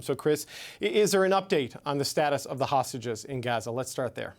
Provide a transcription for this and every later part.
So, Chris, is there an update on the status of the hostages in Gaza? Let's start there.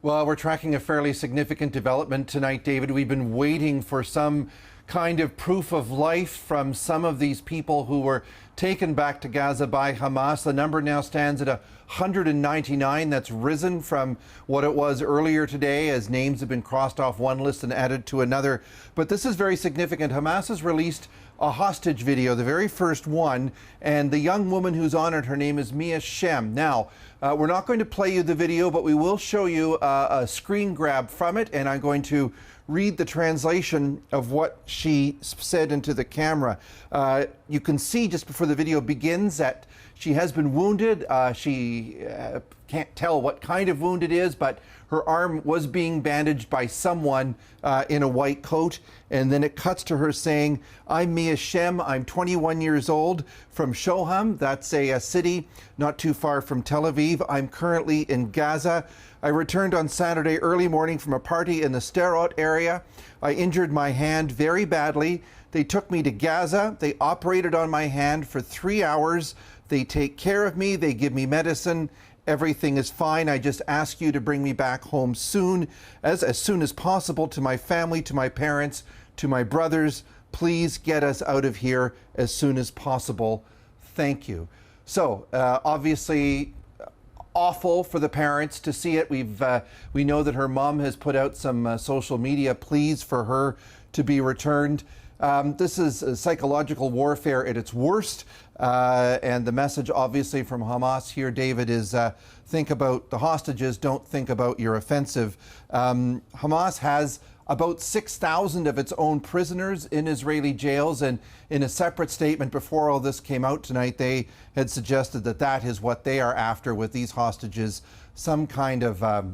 Well, we're tracking a fairly significant development tonight, David. We've been waiting for some kind of proof of life from some of these people who were taken back to Gaza by Hamas. The number now stands at 199. That's risen from what it was earlier today, as names have been crossed off one list and added to another. But this is very significant. Hamas has released a hostage video, the very first one, and the young woman who's on it, her name is Mia Shem. Now, we're not going to play you the video, but we will show you a screen grab from it, and I'm going to read the translation of what she said into the camera. You can see just before the video begins that she has been wounded. She can't tell what kind of wound it is, but her arm was being bandaged by someone in a white coat. And then it cuts to her saying, "I'm Mia Shem. I'm 21 years old from Shoham." That's a city not too far from Tel Aviv. I'm currently in Gaza. I returned on Saturday early morning from a party in the Sderot area. I injured my hand very badly. They took me to Gaza. They operated on my hand for 3 hours. They take care of me. They give me medicine. Everything is fine. I just ask you to bring me back home soon as possible, to my family, to my parents, to my brothers. Please get us out of here as soon as possible. Thank you. So, obviously, awful for the parents to see it. We know that her mom has put out some social media pleas for her to be returned. This is psychological warfare at its worst. And the message, obviously, from Hamas here, David, is think about the hostages, don't think about your offensive. Hamas has about 6,000 of its own prisoners in Israeli jails. And in a separate statement before all this came out tonight, they had suggested that that is what they are after with these hostages, some kind of a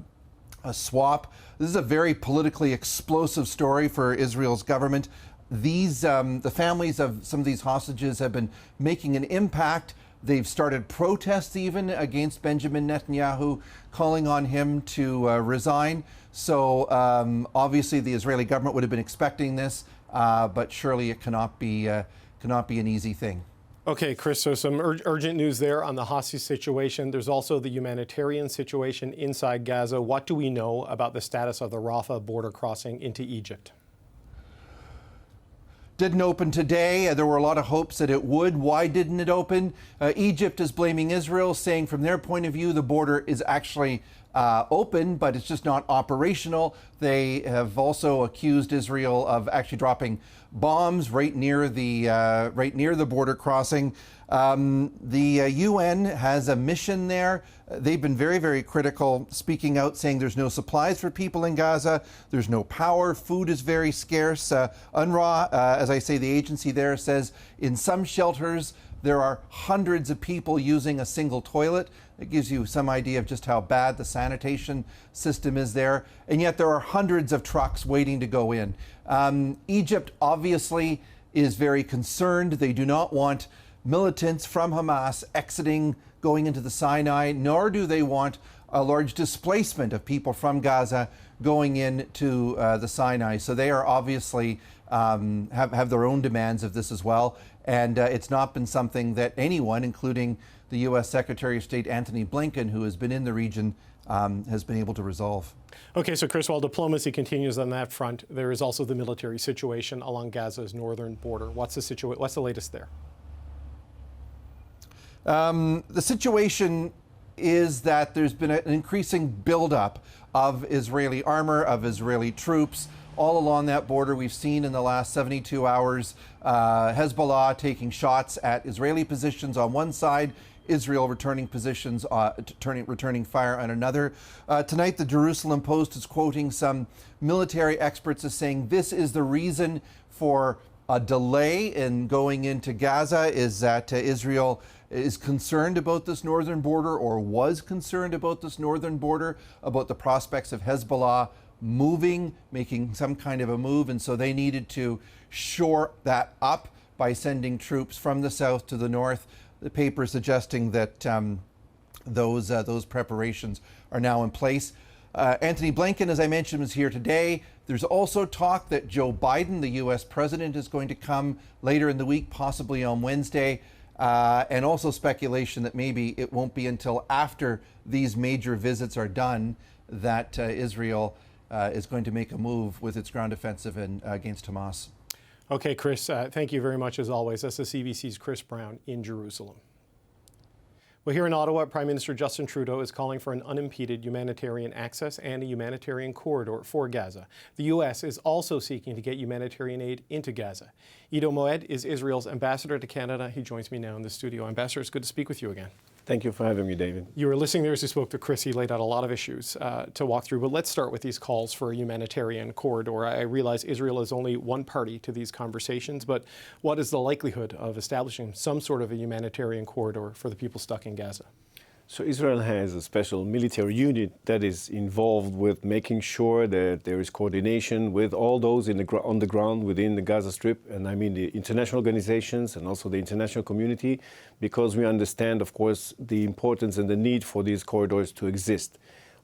swap. This is a very politically explosive story for Israel's government. The families of some of these hostages have been making an impact. They've started protests even against Benjamin Netanyahu, calling on him to resign. So obviously the Israeli government would have been expecting this, but surely it cannot be an easy thing. Okay, Chris, so some urgent news there on the hostage situation. There's also the humanitarian situation inside Gaza. What do we know about the status of the Rafah border crossing into Egypt? Didn't open today. There were a lot of hopes that it would. Why didn't it open? Egypt is blaming Israel, saying from their point of view, the border is actually open, but it's just not operational. They have also accused Israel of actually dropping bombs right near the border crossing. The UN has a mission there. They've been very, very critical, speaking out, saying there's no supplies for people in Gaza. There's no power. Food is very scarce. UNRWA, as I say, the agency there says in some shelters there are hundreds of people using a single toilet. It gives you some idea of just how bad the sanitation system is there. And yet there are hundreds of trucks waiting to go in. Egypt obviously is very concerned. They do not want militants from Hamas exiting, going into the Sinai, nor do they want a large displacement of people from Gaza going into the Sinai. So they are obviously have their own demands of this as well. And it's not been something that anyone, including the U.S. Secretary of State Antony Blinken, who has been in the region, has been able to resolve. Okay, so Chris, while diplomacy continues on that front, there is also the military situation along Gaza's northern border. What's the latest there? The situation is that there's been an increasing buildup of Israeli armor, of Israeli troops all along that border. We've seen in the last 72 hours Hezbollah taking shots at Israeli positions on one side, Israel returning fire on another. Tonight, the Jerusalem Post is quoting some military experts as saying this is the reason for a delay in going into Gaza, is that Israel is concerned about this northern border, or was concerned about this northern border, about the prospects of Hezbollah moving, making some kind of a move. And so they needed to shore that up by sending troops from the south to the north. The paper suggesting that those preparations are now in place. Antony Blinken, as I mentioned, was here today. There's also talk that Joe Biden, the U.S. president, is going to come later in the week, possibly on Wednesday. and also speculation that maybe it won't be until after these major visits are done that Israel is going to make a move with its ground offensive against Hamas. Okay, Chris, thank you very much as always. That's the CBC's Chris Brown in Jerusalem. Well, here in Ottawa, Prime Minister Justin Trudeau is calling for an unimpeded humanitarian access and a humanitarian corridor for Gaza. The U.S. is also seeking to get humanitarian aid into Gaza. Iddo Moed is Israel's ambassador to Canada. He joins me now in the studio. Ambassador, it's good to speak with you again. Thank you for having me, David. You were listening there as you spoke to Chris. He laid out a lot of issues to walk through, but let's start with these calls for a humanitarian corridor. I realize Israel is only one party to these conversations, but what is the likelihood of establishing some sort of a humanitarian corridor for the people stuck in Gaza? So Israel has a special military unit that is involved with making sure that there is coordination with all those on the ground within the Gaza Strip, and I mean the international organizations and also the international community, because we understand, of course, the importance and the need for these corridors to exist.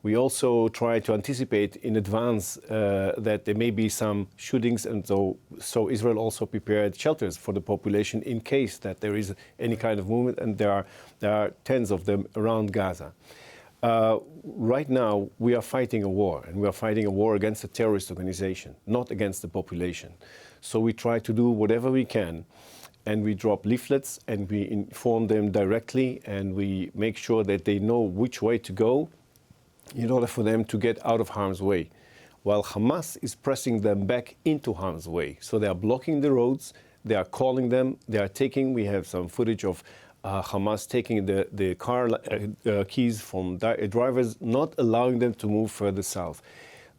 We also try to anticipate in advance that there may be some shootings, and so Israel also prepared shelters for the population in case that there is any kind of movement, and there are tens of them around Gaza. Right now, we are fighting a war, and we are fighting a war against a terrorist organization, not against the population. So we try to do whatever we can, and we drop leaflets, and we inform them directly, and we make sure that they know which way to go in order for them to get out of harm's way, while Hamas is pressing them back into harm's way. So they are blocking the roads, they are calling them, we have some footage of Hamas taking the car keys from drivers, not allowing them to move further south.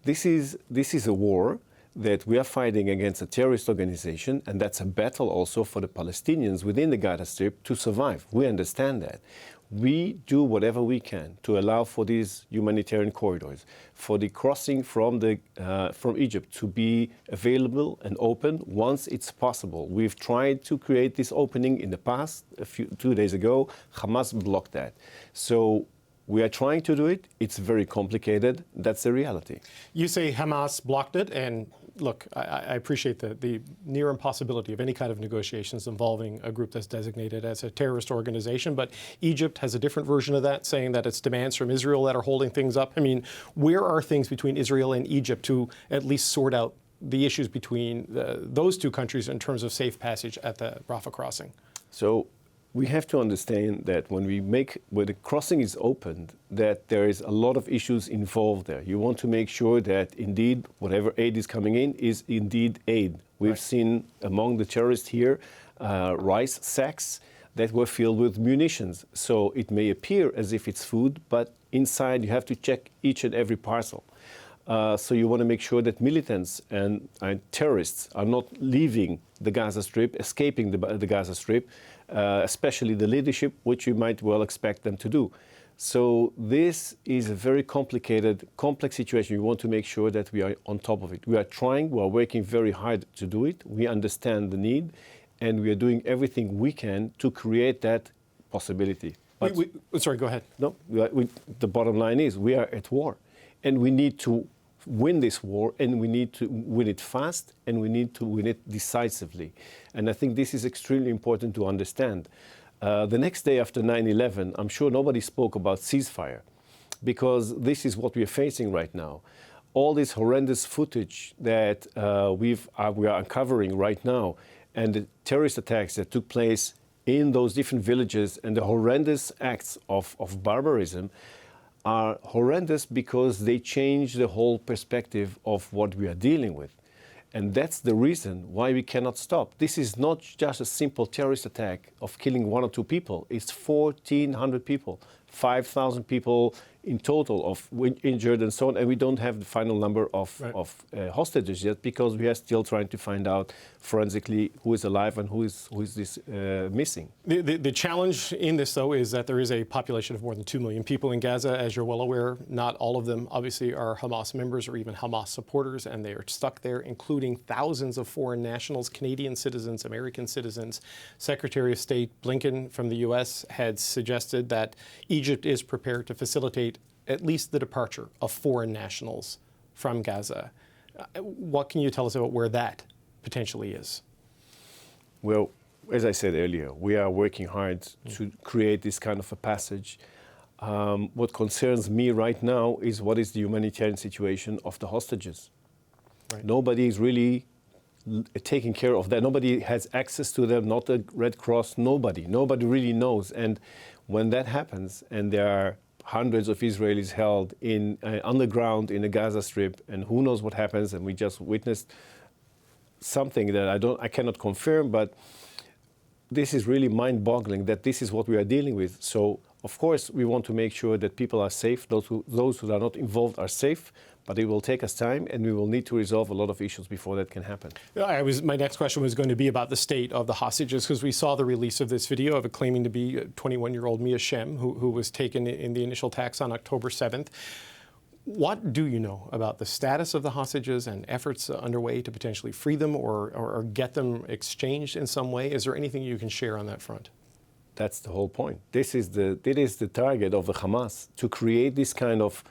This is a war that we are fighting against a terrorist organization, and that's a battle also for the Palestinians within the Gaza Strip to survive. We understand that. We do whatever we can to allow for these humanitarian corridors, for the crossing from Egypt to be available and open once it's possible. We've tried to create this opening in the past. 2 days ago, Hamas blocked that. So we are trying to do it. It's very complicated. That's the reality. You say Hamas blocked it, and look, I appreciate the near impossibility of any kind of negotiations involving a group that's designated as a terrorist organization, but Egypt has a different version of that, saying that it's demands from Israel that are holding things up. I mean, where are things between Israel and Egypt to at least sort out the issues between those two countries in terms of safe passage at the Rafah crossing? So we have to understand that when the crossing is opened, that there is a lot of issues involved there. You want to make sure that indeed whatever aid is coming in is indeed aid. We've seen among the terrorists here rice sacks that were filled with munitions. So it may appear as if it's food, but inside you have to check each and every parcel. So you want to make sure that militants and terrorists are not leaving the Gaza Strip, escaping the Gaza Strip, especially the leadership, which you might well expect them to do. So this is a very complicated, complex situation. We want to make sure that we are on top of it. We are working very hard to do it. We understand the need, and we are doing everything we can to create that possibility. Sorry, go ahead. No, the bottom line is we are at war, and we need to win this war, and we need to win it fast, and we need to win it decisively. And I think this is extremely important to understand. The next day after 9/11, I'm sure nobody spoke about ceasefire, because this is what we are facing right now. All this horrendous footage that we are uncovering right now, and the terrorist attacks that took place in those different villages, and the horrendous acts of barbarism, are horrendous because they change the whole perspective of what we are dealing with. And that's the reason why we cannot stop. This is not just a simple terrorist attack of killing 1 or 2 people. It's 1,400 people, 5,000 people in total of injured and so on. And we don't have the final number of hostages yet, because we are still trying to find out forensically who is alive and who is missing. The challenge in this, though, is that there is a population of more than 2 million people in Gaza. As you're well aware, not all of them obviously are Hamas members or even Hamas supporters, and they are stuck there, including thousands of foreign nationals, Canadian citizens, American citizens. Secretary of State Blinken from the U.S. had suggested that Egypt is prepared to facilitate at least the departure of foreign nationals from Gaza. What can you tell us about where that potentially is? Well, as I said earlier, we are working hard to create this kind of a passage. What concerns me right now is what is the humanitarian situation of the hostages. Right. Nobody is really taking care of that. Nobody has access to them, not the Red Cross, nobody. Nobody really knows. And when that happens, and there are hundreds of Israelis held in underground in the Gaza Strip, and who knows what happens, and we just witnessed something that I cannot confirm, but this is really mind-boggling that this is what we are dealing with. So, of course, we want to make sure that people are safe, those who are not involved are safe, but it will take us time, and we will need to resolve a lot of issues before that can happen. My next question was going to be about the state of the hostages, because we saw the release of this video of it claiming to be 21-year-old Mia Shem, who was taken in the initial attacks on October 7th. What do you know about the status of the hostages and efforts underway to potentially free them or get them exchanged in some way? Is there anything you can share on that front? That's the whole point. This is the target of the Hamas, to create this kind of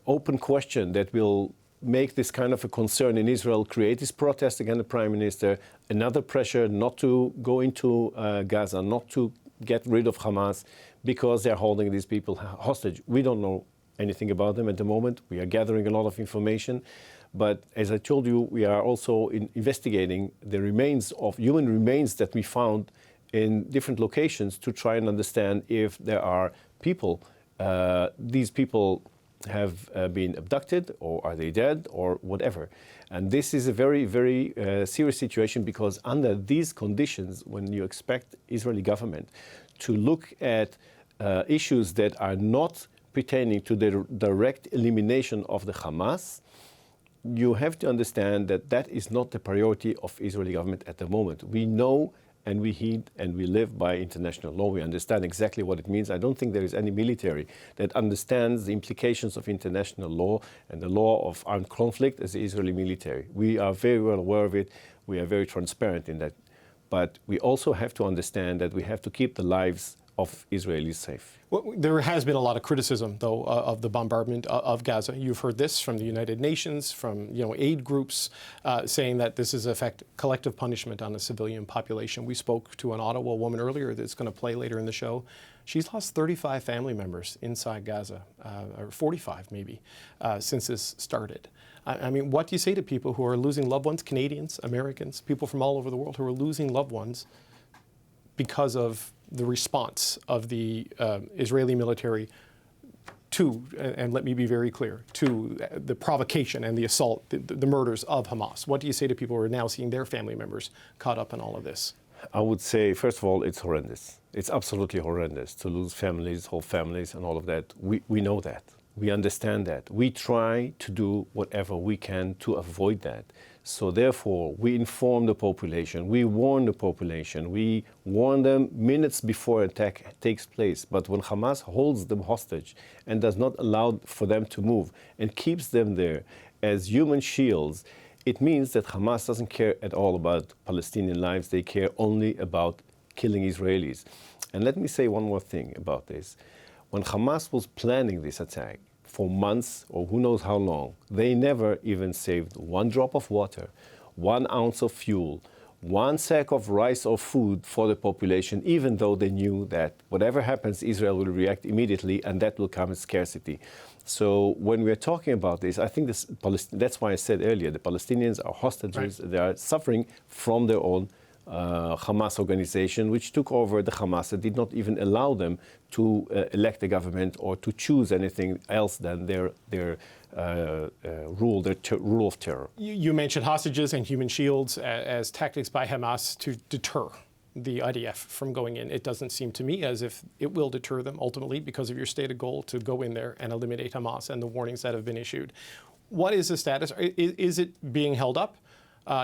open question that will make this kind of a concern in Israel, create this protest against the Prime Minister, another pressure not to go into Gaza, not to get rid of Hamas, because they're holding these people hostage. We don't know anything about them at the moment. We are gathering a lot of information. But as I told you, we are also investigating the human remains that we found in different locations to try and understand if there are people, these people have been abducted, or are they dead, or whatever. And this is a very, very serious situation, because under these conditions, when you expect Israeli government to look at issues that are not pertaining to the direct elimination of the Hamas, you have to understand that that is not the priority of Israeli government at the moment. We know and we heed and we live by international law. We understand exactly what it means. I don't think there is any military that understands the implications of international law and the law of armed conflict as the Israeli military. We are very well aware of it. We are very transparent in that. But we also have to understand that we have to keep the lives of Israelis safe. Well, there has been a lot of criticism, though, of the bombardment of Gaza. You've heard this from the United Nations, from aid groups, saying that this is, in effect, collective punishment on the civilian population. We spoke to an Ottawa woman earlier that's going to play later in the show. She's lost 35 family members inside Gaza, or 45 maybe, since this started. I mean, what do you say to people who are losing loved ones, Canadians, Americans, people from all over the world who are losing loved ones because of the response of the Israeli military to, and let me be very clear, to the provocation and the assault, the murders of Hamas? What do you say to people who are now seeing their family members caught up in all of this? I would say, first of all, it's horrendous. It's absolutely horrendous to lose families, whole families, and all of that. We know that. We understand that. We try to do whatever we can to avoid that. So therefore, we inform the population, we warn the population, we warn them minutes before attack takes place. But when Hamas holds them hostage and does not allow for them to move and keeps them there as human shields, it means that Hamas doesn't care at all about Palestinian lives. They care only about killing Israelis. And let me say one more thing about this. When Hamas was planning this attack for months or who knows how long, they never even saved one drop of water, 1 ounce of fuel, 1 sack of rice or food for the population, even though they knew that whatever happens, Israel will react immediately, and that will come as scarcity. So when we're talking about this, I think that's why I said earlier, the Palestinians are hostages. Right. They are suffering from their own Hamas organization, which took over the Hamas and did not even allow them to elect a government or to choose anything else than their rule of terror. You mentioned hostages and human shields as tactics by Hamas to deter the IDF from going in. It doesn't seem to me as if it will deter them ultimately because of your stated goal to go in there and eliminate Hamas and the warnings that have been issued. What is the status? Is it being held up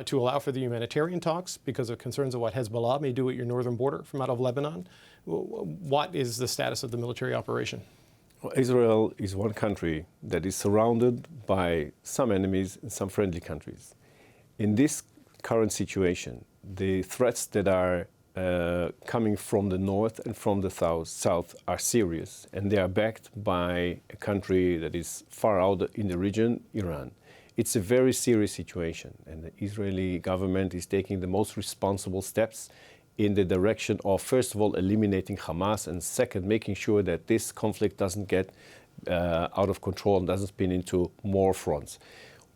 to allow for the humanitarian talks because of concerns of what Hezbollah may do at your northern border from out of Lebanon? What is the status of the military operation? Well, Israel is one country that is surrounded by some enemies and some friendly countries. In this current situation, the threats that are coming from the north and from the south are serious, and they are backed by a country that is far out in the region, Iran. it's a very serious situation, and the Israeli government is taking the most responsible steps in the direction of, first of all, eliminating Hamas, and second, making sure that this conflict doesn't get out of control and doesn't spin into more fronts.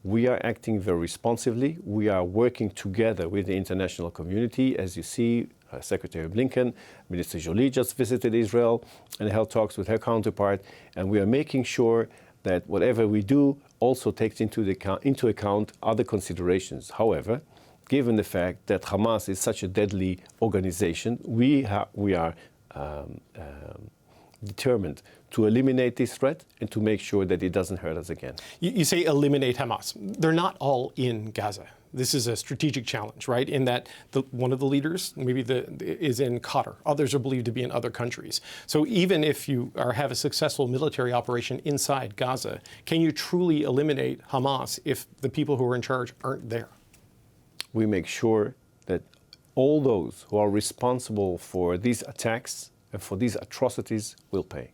We are acting very responsively. We are working together with the international community. As you see, Secretary Blinken, Minister Joly just visited Israel and held talks with her counterpart, and we are making sure that whatever we do also takes into account other considerations. However, given the fact that Hamas is such a deadly organization, we are determined to eliminate this threat and to make sure that it doesn't hurt us again. You say eliminate Hamas. They're not all in Gaza. This is a strategic challenge, right? In that one of the leaders is in Qatar. Others are believed to be in other countries. So even if you have a successful military operation inside Gaza, can you truly eliminate Hamas if the people who are in charge aren't there? We make sure that all those who are responsible for these attacks and for these atrocities will pay.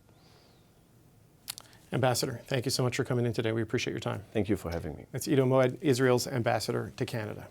Ambassador, thank you so much for coming in today. We appreciate your time. Thank you for having me. That's Iddo Moed, Israel's ambassador to Canada.